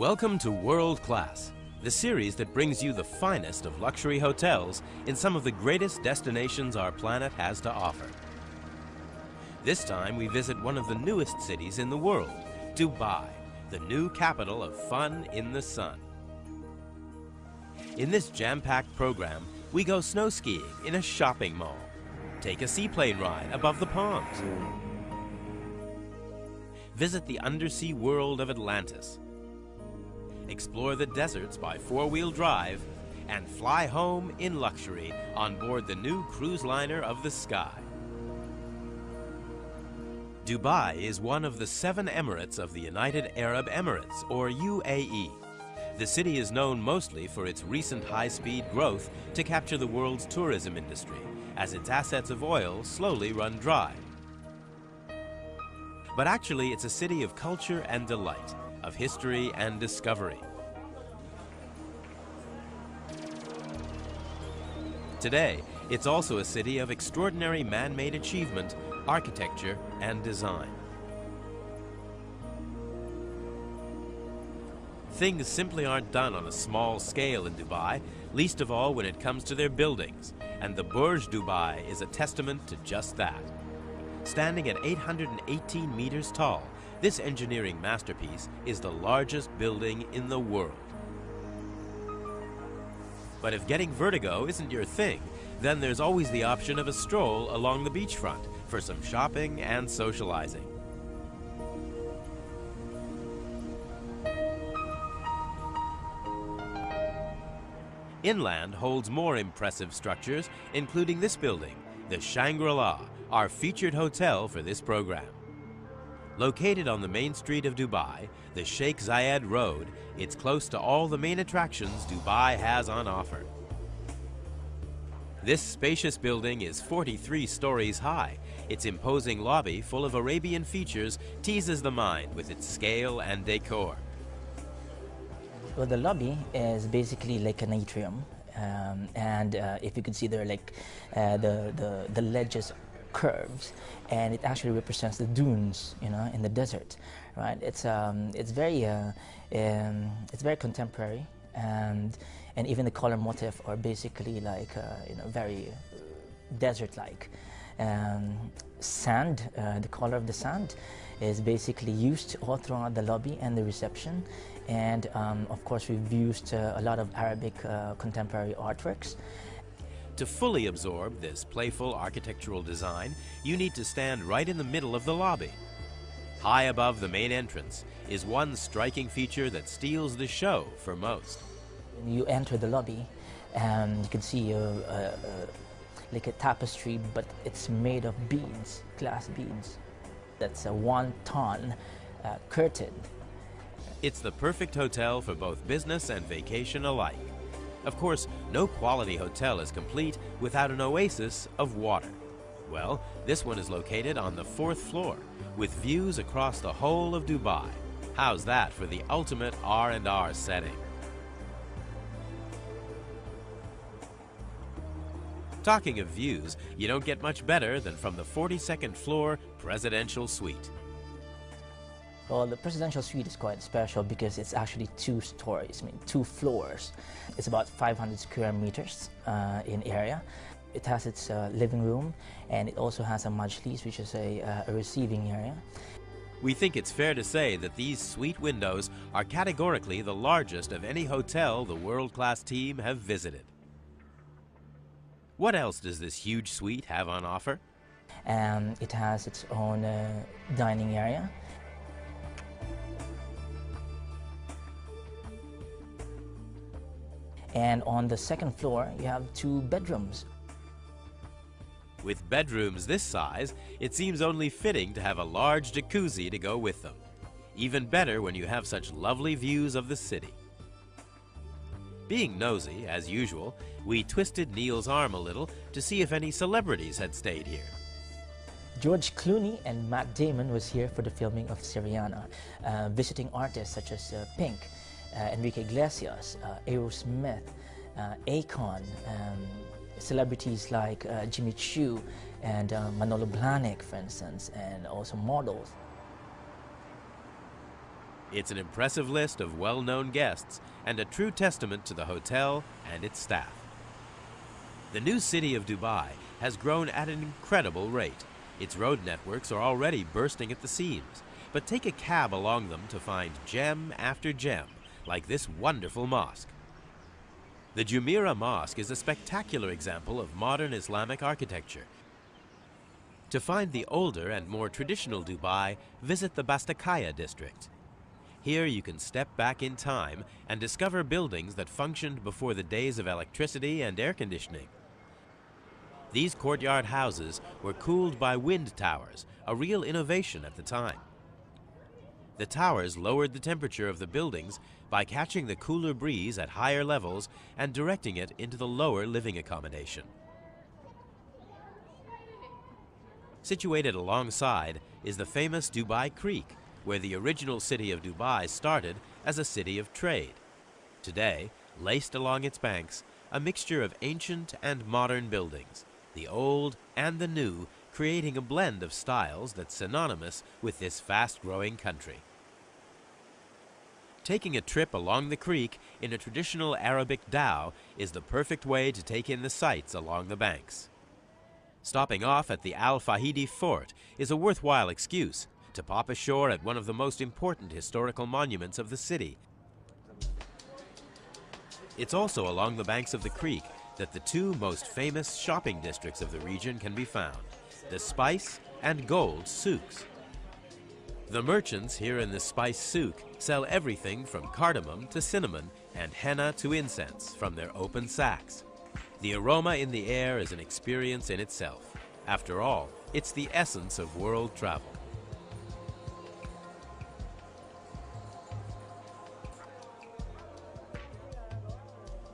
Welcome to World Class, the series that brings you the finest of luxury hotels in some of the greatest destinations our planet has to offer. This time we visit one of the newest cities in the world, Dubai, the new capital of fun in the sun. In this jam-packed program, we go snow skiing in a shopping mall, take a seaplane ride above the palms, visit the undersea world of Atlantis, explore the deserts by four-wheel drive, and fly home in luxury on board the new cruise liner of the sky. Dubai is one of the 7 emirates of the United Arab Emirates, or UAE. The city is known mostly for its recent high-speed growth to capture the world's tourism industry, as its assets of oil slowly run dry. But actually, it's a city of culture and delight, of history and discovery. Today, it's also a city of extraordinary man-made achievement, architecture, and design. Things simply aren't done on a small scale in Dubai, least of all when it comes to their buildings, and the Burj Dubai is a testament to just that. Standing at 818 meters tall, this engineering masterpiece is the largest building in the world. But if getting vertigo isn't your thing, then there's always the option of a stroll along the beachfront for some shopping and socializing. Inland holds more impressive structures, including this building, the Shangri-La, our featured hotel for this program. Located on the main street of Dubai, the Sheikh Zayed Road, it's close to all the main attractions Dubai has on offer. This spacious building is 43 stories high. Its imposing lobby, full of Arabian features, teases the mind with its scale and decor. Well, the lobby is basically like an atrium, and if you could see there, like the ledges curves, and it actually represents the dunes, you know, in the desert, right? It's very contemporary, and even the color motif are basically like very desert-like. Sand, the color of the sand is basically used all throughout the lobby and the reception, and of course we've used a lot of Arabic contemporary artworks. To fully absorb this playful architectural design, you need to stand right in the middle of the lobby. High above the main entrance is one striking feature that steals the show for most. When you enter the lobby, you can see like a tapestry, but it's made of beads, glass beads. That's a 1-ton curtain. It's the perfect hotel for both business and vacation alike. Of course, no quality hotel is complete without an oasis of water. Well, this one is located on the 4th floor, with views across the whole of Dubai. How's that for the ultimate R&R setting? Talking of views, you don't get much better than from the 42nd floor presidential suite. Well, the presidential suite is quite special because it's actually 2 stories, 2 floors. It's about 500 square meters in area. It has its living room, and it also has a majlis, which is a receiving area. We think it's fair to say that these suite windows are categorically the largest of any hotel the world-class team have visited. What else does this huge suite have on offer? It has its own dining area. And on the 2nd floor, you have 2 bedrooms. With bedrooms this size, it seems only fitting to have a large jacuzzi to go with them. Even better when you have such lovely views of the city. Being nosy, as usual, we twisted Neil's arm a little to see if any celebrities had stayed here. George Clooney and Matt Damon was here for the filming of Syriana. Visiting artists such as Pink, Enrique Iglesias, Aerosmith, Akon, celebrities like Jimmy Choo and Manolo Blahnik, for instance, and also models. It's an impressive list of well-known guests and a true testament to the hotel and its staff. The new city of Dubai has grown at an incredible rate. Its road networks are already bursting at the seams, but take a cab along them to find gem after gem, like this wonderful mosque. The Jumeirah Mosque is a spectacular example of modern Islamic architecture. To find the older and more traditional Dubai, visit the Bastakaya district. Here you can step back in time and discover buildings that functioned before the days of electricity and air conditioning. These courtyard houses were cooled by wind towers, a real innovation at the time. The towers lowered the temperature of the buildings by catching the cooler breeze at higher levels and directing it into the lower living accommodation. Situated alongside is the famous Dubai Creek, where the original city of Dubai started as a city of trade. Today, laced along its banks, a mixture of ancient and modern buildings, the old and the new, creating a blend of styles that's synonymous with this fast-growing country. Taking a trip along the creek in a traditional Arabic dhow is the perfect way to take in the sights along the banks. Stopping off at the Al Fahidi Fort is a worthwhile excuse to pop ashore at one of the most important historical monuments of the city. It's also along the banks of the creek that the two most famous shopping districts of the region can be found, the Spice and Gold souks. The merchants here in the Spice souk sell everything from cardamom to cinnamon and henna to incense from their open sacks. The aroma in the air is an experience in itself. After all, it's the essence of world travel.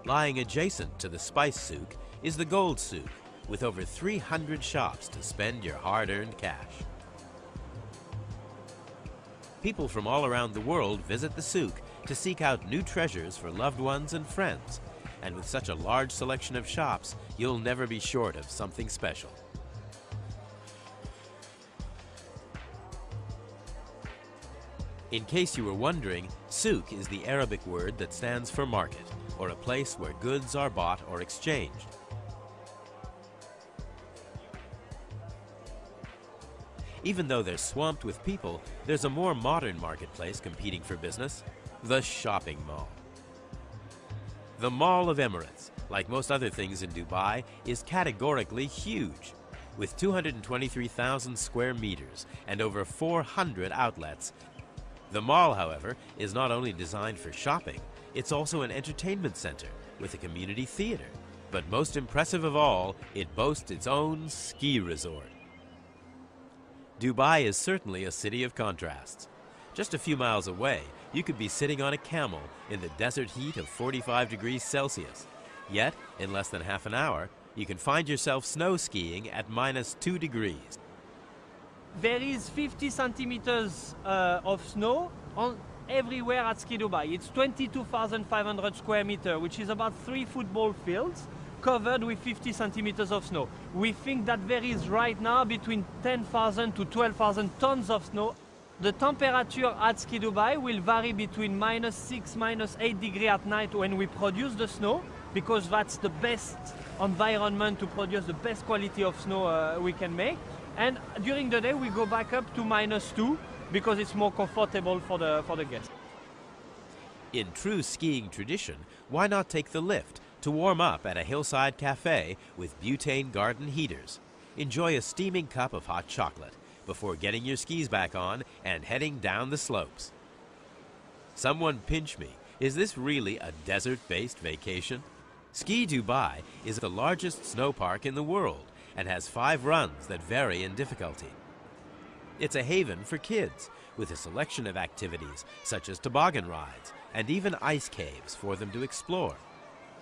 Lying adjacent to the Spice souk is the Gold souk, with over 300 shops to spend your hard-earned cash. People from all around the world visit the souk to seek out new treasures for loved ones and friends, and with such a large selection of shops, you'll never be short of something special. In case you were wondering, souk is the Arabic word that stands for market, or a place where goods are bought or exchanged. Even though they're swamped with people, there's a more modern marketplace competing for business, the shopping mall. The Mall of Emirates, like most other things in Dubai, is categorically huge. With 223,000 square meters and over 400 outlets, the mall, however, is not only designed for shopping, it's also an entertainment center with a community theater. But most impressive of all, it boasts its own ski resort. Dubai is certainly a city of contrasts. Just a few miles away, you could be sitting on a camel in the desert heat of 45 degrees Celsius. Yet, in less than half an hour, you can find yourself snow skiing at -2 degrees. There is 50 centimeters of snow everywhere at Ski Dubai. It's 22,500 square meters, which is about 3 football fields covered with 50 centimeters of snow. We think that there is right now between 10,000 to 12,000 tons of snow. The temperature at Ski Dubai will vary between -6, -8 degrees at night when we produce the snow, because that's the best environment to produce the best quality of snow we can make. And during the day we go back up to -2 because it's more comfortable for the guests. In true skiing tradition, why not take the lift to warm up at a hillside cafe with butane garden heaters? Enjoy a steaming cup of hot chocolate before getting your skis back on and heading down the slopes. Someone pinch me, is this really a desert-based vacation? Ski Dubai is the largest snow park in the world and has 5 runs that vary in difficulty. It's a haven for kids, with a selection of activities such as toboggan rides and even ice caves for them to explore.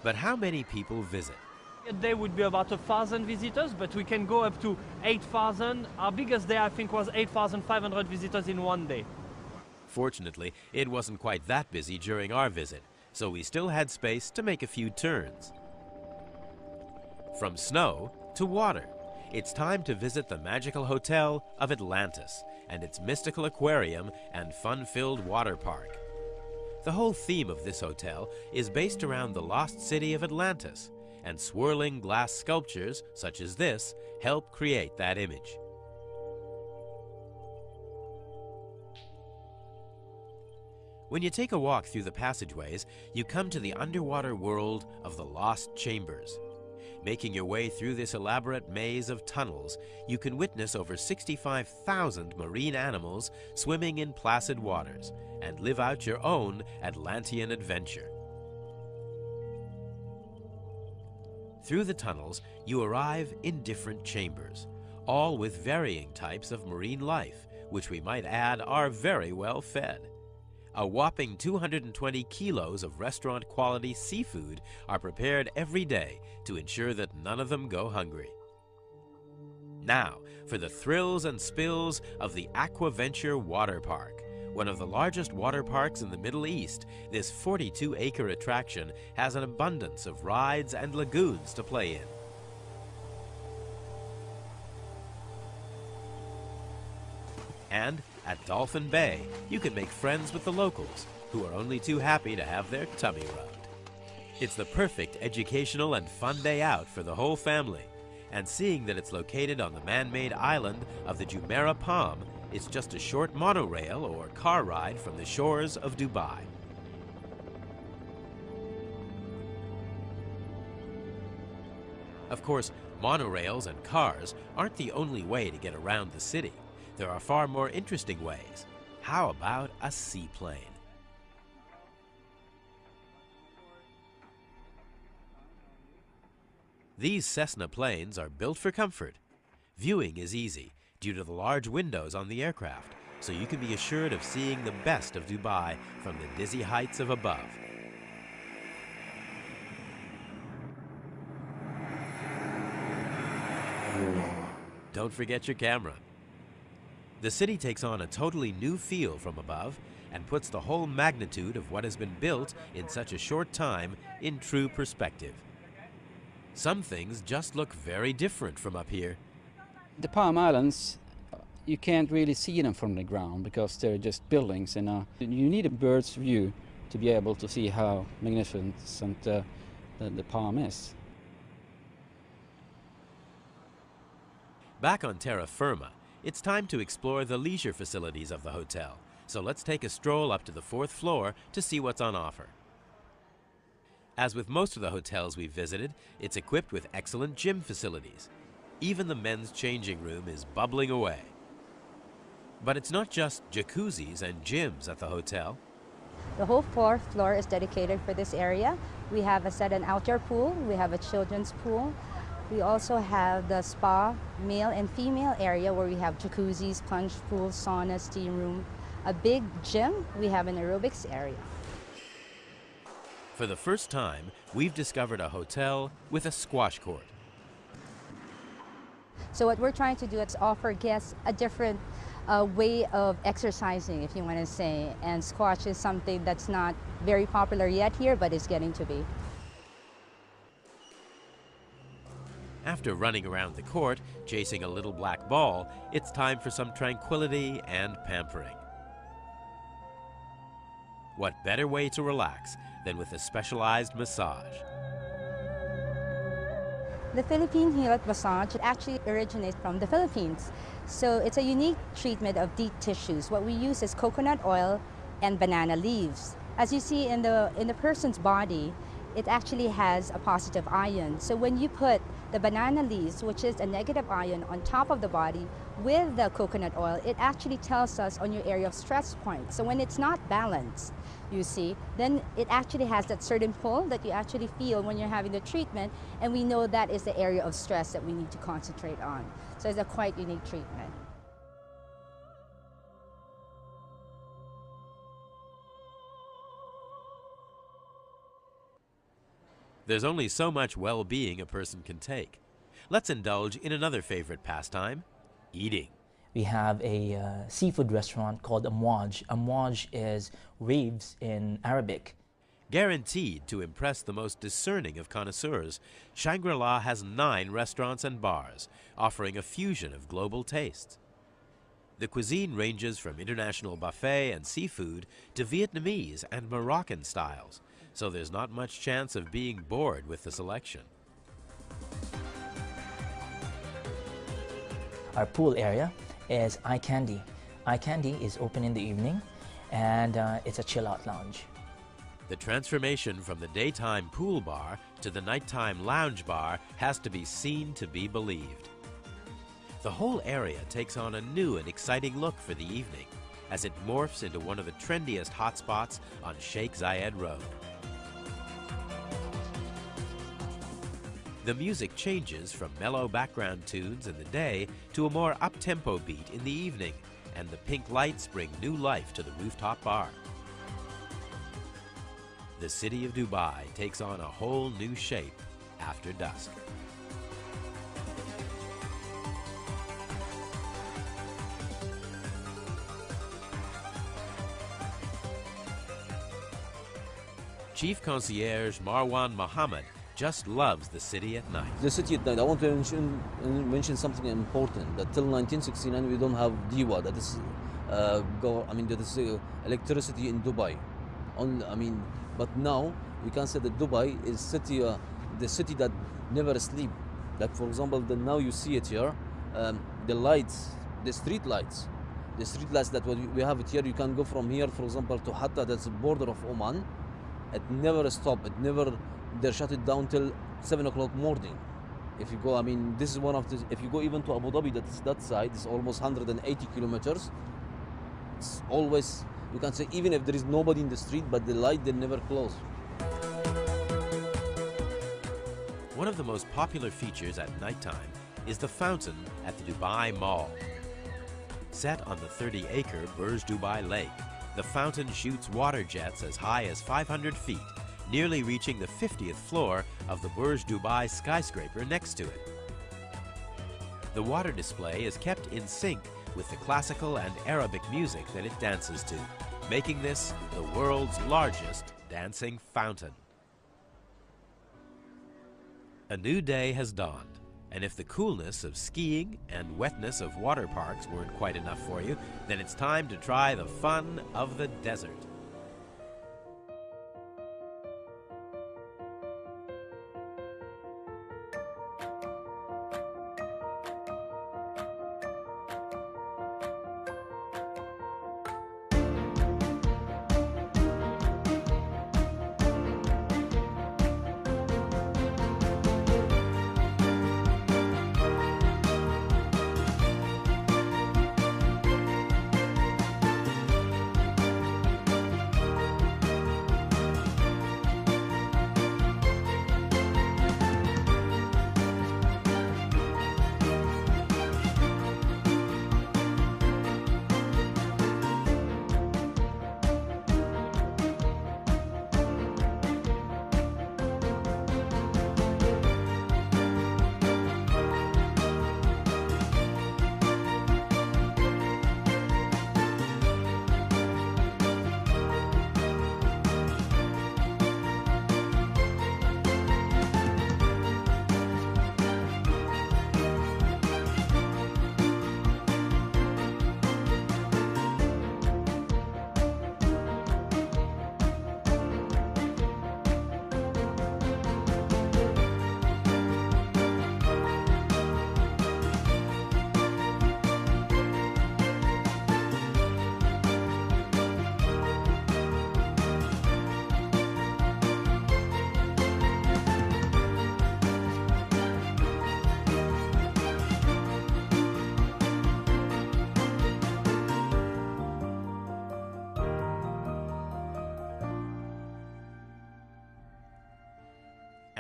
But how many people visit? A day would be about 1,000 visitors, but we can go up to 8,000. Our biggest day, I think, was 8,500 visitors in one day. Fortunately, it wasn't quite that busy during our visit, so we still had space to make a few turns. From snow to water, it's time to visit the magical hotel of Atlantis and its mystical aquarium and fun-filled water park. The whole theme of this hotel is based around the lost city of Atlantis, and swirling glass sculptures such as this help create that image. When you take a walk through the passageways, you come to the underwater world of the Lost Chambers. Making your way through this elaborate maze of tunnels, you can witness over 65,000 marine animals swimming in placid waters and live out your own Atlantean adventure. Through the tunnels, you arrive in different chambers, all with varying types of marine life, which we might add are very well fed. A whopping 220 kilos of restaurant-quality seafood are prepared every day to ensure that none of them go hungry. Now, for the thrills and spills of the Aquaventure Water Park. One of the largest water parks in the Middle East, this 42-acre attraction has an abundance of rides and lagoons to play in. And at Dolphin Bay, you can make friends with the locals, who are only too happy to have their tummy rubbed. It's the perfect educational and fun day out for the whole family, and seeing that it's located on the man-made island of the Jumeirah Palm, it's just a short monorail or car ride from the shores of Dubai. Of course, monorails and cars aren't the only way to get around the city. There are far more interesting ways. How about a seaplane? These Cessna planes are built for comfort. Viewing is easy due to the large windows on the aircraft, so you can be assured of seeing the best of Dubai from the dizzy heights of above. Don't forget your camera. The city takes on a totally new feel from above and puts the whole magnitude of what has been built in such a short time in true perspective. Some things just look very different from up here. The Palm Islands, you can't really see them from the ground because they're just buildings, and you need a bird's view to be able to see how magnificent the Palm is. Back on terra firma, it's time to explore the leisure facilities of the hotel, so let's take a stroll up to the 4th floor to see what's on offer. As with most of the hotels we've visited, it's equipped with excellent gym facilities. Even the men's changing room is bubbling away. But it's not just jacuzzis and gyms at the hotel. The whole 4th floor is dedicated for this area. We have an outdoor pool, we have a children's pool. We also have the spa, male and female area where we have jacuzzis, plunge pools, sauna, steam room. A big gym, we have an aerobics area. For the first time, we've discovered a hotel with a squash court. So what we're trying to do is offer guests a different way of exercising, if you want to say. And squash is something that's not very popular yet here, but it's getting to be. After running around the court, chasing a little black ball, it's time for some tranquility and pampering. What better way to relax than with a specialized massage? The Philippine Health Massage actually originates from the Philippines. So it's a unique treatment of deep tissues. What we use is coconut oil and banana leaves. As you see in the person's body, it actually has a positive ion. So when you put the banana leaves, which is a negative ion, on top of the body with the coconut oil, it actually tells us on your area of stress point. So when it's not balanced, you see, then it actually has that certain pull that you actually feel when you're having the treatment, and we know that is the area of stress that we need to concentrate on. So it's a quite unique treatment. There's only so much well-being a person can take. Let's indulge in another favorite pastime, eating. We have a seafood restaurant called Amwaj. Amwaj is waves in Arabic. Guaranteed to impress the most discerning of connoisseurs, Shangri-La has 9 restaurants and bars, offering a fusion of global tastes. The cuisine ranges from international buffet and seafood to Vietnamese and Moroccan styles, so there's not much chance of being bored with the selection. Our pool area is Eye Candy. Eye Candy is open in the evening, and it's a chill-out lounge. The transformation from the daytime pool bar to the nighttime lounge bar has to be seen to be believed. The whole area takes on a new and exciting look for the evening as it morphs into one of the trendiest hotspots on Sheikh Zayed Road. The music changes from mellow background tunes in the day to a more up-tempo beat in the evening, and the pink lights bring new life to the rooftop bar. The city of Dubai takes on a whole new shape after dusk. Chief Concierge Marwan Mohammed just loves the city at night. The city at night, I want to mention something important, that till 1969 we don't have DIWA, that is, that is electricity in Dubai. But now we can say that Dubai is the city that never sleep. Like for example, now you see it here, the lights, the street lights that we have it here. You can go from here, for example, to Hatta, that's the border of Oman. It never stop. They shut it down till 7 o'clock morning. If you go, this is one of the. If you go even to Abu Dhabi, that side is almost 180 kilometers. It's always, you can say, even if there is nobody in the street, but the light they never close. One of the most popular features at nighttime is the fountain at the Dubai Mall. Set on the 30-acre Burj Dubai Lake, the fountain shoots water jets as high as 500 feet, nearly reaching the 50th floor of the Burj Dubai skyscraper next to it. The water display is kept in sync with the classical and Arabic music that it dances to, making this the world's largest dancing fountain. A new day has dawned, and if the coolness of skiing and wetness of water parks weren't quite enough for you, then it's time to try the fun of the desert.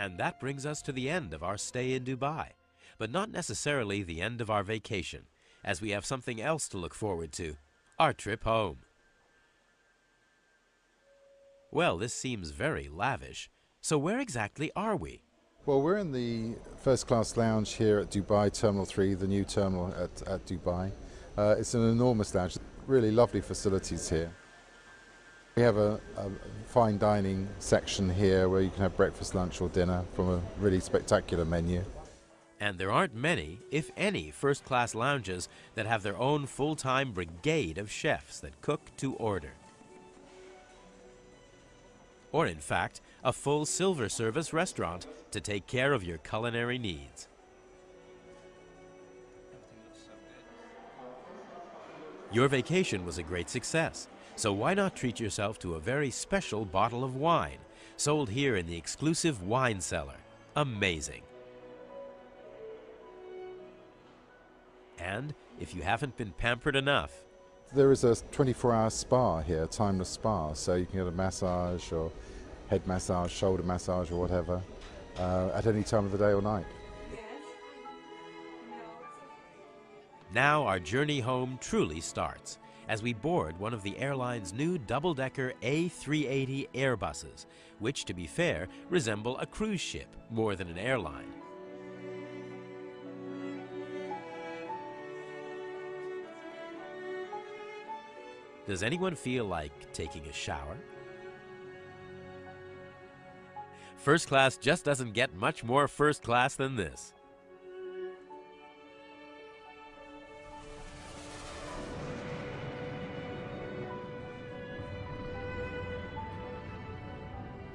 And that brings us to the end of our stay in Dubai, but not necessarily the end of our vacation, as we have something else to look forward to, our trip home. Well, this seems very lavish, so where exactly are we? Well, we're in the first-class lounge here at Dubai Terminal 3, the new terminal at Dubai. It's an enormous lounge, really lovely facilities here. We have a fine dining section here where you can have breakfast, lunch or dinner from a really spectacular menu. And there aren't many, if any, first-class lounges that have their own full-time brigade of chefs that cook to order. Or in fact, a full silver service restaurant to take care of your culinary needs. Your vacation was a great success, so why not treat yourself to a very special bottle of wine, sold here in the exclusive wine cellar. Amazing. And if you haven't been pampered enough, there is a 24-hour spa here, timeless spa, so you can get a massage or head massage, shoulder massage or whatever at any time of the day or night. Now our journey home truly starts as we board one of the airline's new double-decker A380 Airbuses, which, to be fair, resemble a cruise ship more than an airline. Does anyone feel like taking a shower? First class just doesn't get much more first class than this.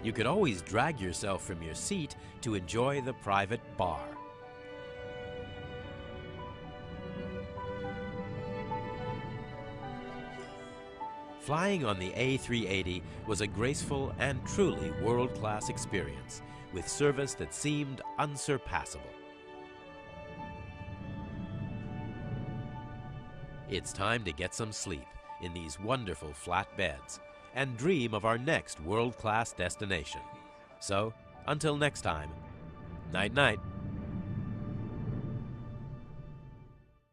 You could always drag yourself from your seat to enjoy the private bar. Flying on the A380 was a graceful and truly world-class experience, with service that seemed unsurpassable. It's time to get some sleep in these wonderful flat beds and dream of our next world-class destination. So, until next time, night-night.